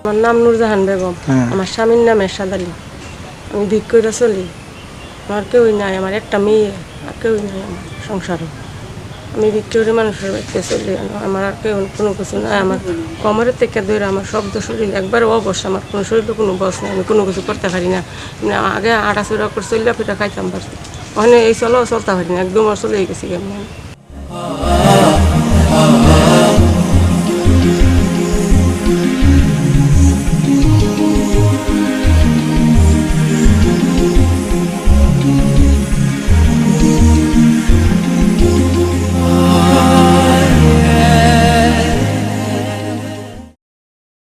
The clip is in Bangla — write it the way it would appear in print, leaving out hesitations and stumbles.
আমার নাম নুরজাহান বেগম, আমার স্বামীর নাম এরশাদ আলী। আমি ভিক্ষুরা চলি, আমার কেউই নাই, আমার একটা মেয়ে আর কেউই নাই আমার সংসারে। আমি ভিক্ষুরি মানুষের বাড়িতে চলি, আমার আর কেউ কোনো কিছু নাই। আমার কোমরের থেকে ধরে আমার শব্দ শরীর একবারে অবশ্য, আমার কোনো শরীরে কোনো বস নেই, আমি কোনো কিছু করতে পারি না। আগে আড়াচড়া করে চললে ফিটা খাইতাম পারছি, ওখানে এই চলতে পারি না, একদম চলে গেছি।